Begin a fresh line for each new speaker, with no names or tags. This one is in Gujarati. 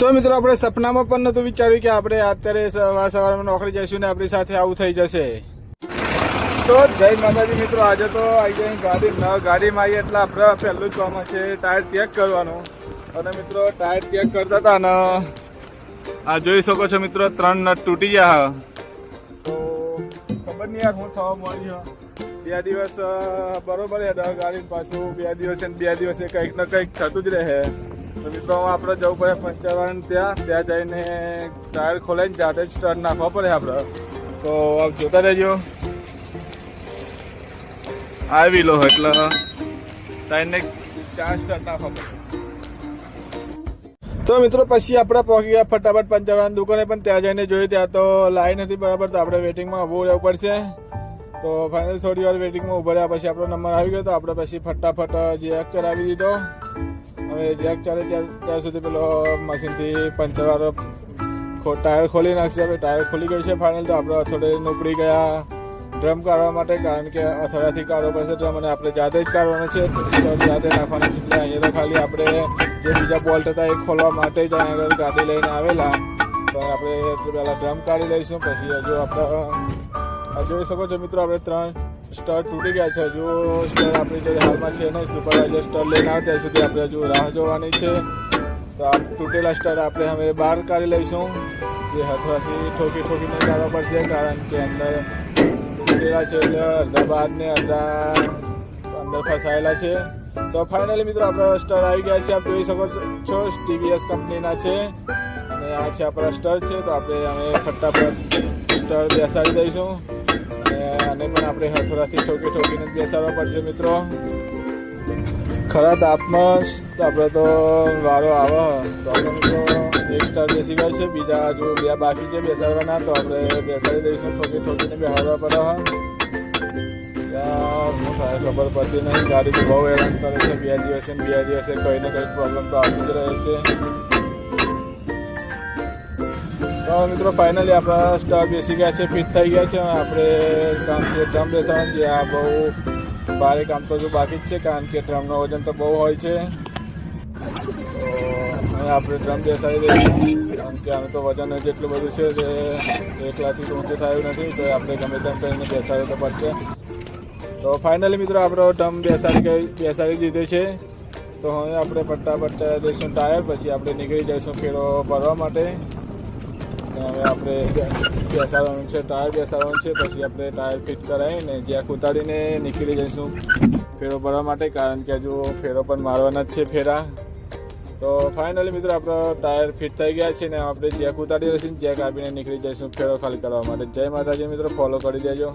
તો મિત્રો આપણે સપનામાં પણ નતું વિચાર્યું કે આપણે અત્યારે સવારમાં નોકરી જઈશું ને આપણી સાથે આવું થઈ જશે. તો જય માતાજી મિત્રો, આજે તો આવી જાય ગાડીમાં આવીએ એટલે આપણે પહેલું જ કામ છે ટાયર ચેક કરવાનું. અને મિત્રો ટાયર ચેક કરતા હતા ને આ જોઈ શકો છો મિત્રો 3 નટ તૂટી ગયા. તો ખબર નહીં યાર હું થવા મળી 2 દિવસ બરોબર ગાડી પાછું 2 દિવસે ને 2 દિવસે કંઈક ને કંઈક થતું જ રહે. તો મિત્રો આપણે જવું પડે પંચરવાળાને ત્યાં જઈને ટાયર ખોલાઈને જાતે જ સ્ટાર્ટ નાખવા પડે આપણે. તો જોતા રહેજો, આવી લો એટલે ટાયરને 4 સ્ટાર્ટ નાખવા પડે. તો મિત્રો પછી આપણે પહોંચી ગયા ફટાફટ પંચરવાળાની દુકાને, પણ ત્યાં જઈને જોયું ત્યાં તો લાઈન હતી બરાબર, તો આપણે વેટિંગમાં ઊભું રહેવું પડશે. તો ફાઇનલ થોડી વાર વેટિંગમાં ઊભા રહ્યા પછી આપણો નંબર આવી ગયો. તો આપણે પછી ફટાફટ જેક ચલાવી દીધો. હવે જેક ચાલે ત્યાં સુધી પેલો મશીનથી પંચરવાળો ટાયર ખોલી નાખશે. હવે ટાયર ખોલી ગયું છે ફાઇનલ. તો આપણે થોડે ઉપડી ગયા ડ્રમ કાઢવા માટે, કારણ કે અથડાથી કાઢવો પડશે ડ્રમ, અને આપણે જાતે જ કાઢવાનો છે, જાતે નાખવાનો છે. એટલે અહીંયા તો ખાલી આપણે જે બીજા બોલ્ટ હતા એ ખોલવા માટે જ અહીંયા આગળ ગાડી લઈને આવેલા. તો આપણે પહેલાં ડ્રમ કાઢી લઈશું. પછી હજુ આપણે જોઈ શકો છો મિત્રો આપણે 3 સ્ટાર તૂટી ગયા છે. હજુ સ્ટાર આપણી જોડે હાલમાં છે નહીં, સુપરવાઇઝર સ્ટાર લઈને આવે ત્યાં સુધી આપણે હજુ રાહ જોવાની છે. તો આ તૂટેલા સ્ટાર આપણે હવે બહાર કાઢી લઈશું. જે હથવાથી ઠોકીને કાઢવા પડશે, કારણ કે અંદર તૂટેલા છે એટલે અડધા બહાર ને અડધા અંદર ફસાયેલા છે. તો ફાઇનલી મિત્રો આપણા સ્ટાર આવી ગયા છે. આપ જોઈ શકો છો TVS કંપનીના છે, અને આ છે આપણા સ્ટાર છે. તો આપણે હવે ફટાફટ સ્ટાર બેસાડી દઈશું, અને પણ આપણે હથોડાથી ઠોકીને બેસાડવા પડશે મિત્રો. ખરા તાપમાં તો આપણે તો વારો આવે. તો આપણે મિત્રો 1 સ્ટાર બેસી ગયો છે, બીજા હજુ 2 બાકી છે બેસાડવાના. તો આપણે બેસાડી દઈશું, ઠોકીને બેસાડવા પડે. યાર શું થાય ખબર પડતી નહીં, ગાડી તો બહુ હેરાન કરે છે. 2 દિવસે ને 2 દિવસે કંઈ ને કંઈક પ્રોબ્લેમ તો આવતી જ રહે છે. તો મિત્રો ફાઇનલી આપણા સ્ટાર બેસી ગયા છે, ફિટ થઈ ગયા છે. આપણે કામ છે ડ્રમ બેસાડવાનું, જે આ બહુ ભારે કામ તો જો બાકી જ છે, કારણ કે ડ્રમનો વજન તો બહુ હોય છે. તો આપણે ડ્રમ બેસાડી દઈશું, કારણ કે આનું તો વજન જેટલું બધું છે તે એકલાથી ઊંચું થયું નથી. તો આપણે ગમે તેમ કરીને બેસાડવું તો પડશે. તો ફાઇનલી મિત્રો આપણો ડ્રમ બેસાડી દીધો છે. તો હવે આપણે ફટાફટ ચલાવી દઈશું ટાયર. પછી આપણે નીકળી જઈશું ફેરો ભરવા માટે. હવે આપણે બેસાડવાનું છે, ટાયર બેસાડવાનું છે. પછી આપણે ટાયર ફિટ કરાવીને જેક ઉતારીને નીકળી જઈશું ફેરો ભરવા માટે, કારણ કે હજુ ફેરો પણ મારવાના જ છે ફેરા. તો ફાઇનલી મિત્રો આપણો ટાયર ફિટ થઈ ગયા છે ને આપણે જેક ઉતારી દઈશું. જેક આપીને નીકળી જઈશું ફેરો ખાલી કરવા માટે. જય માતાજી મિત્રો, ફોલો કરી દેજો.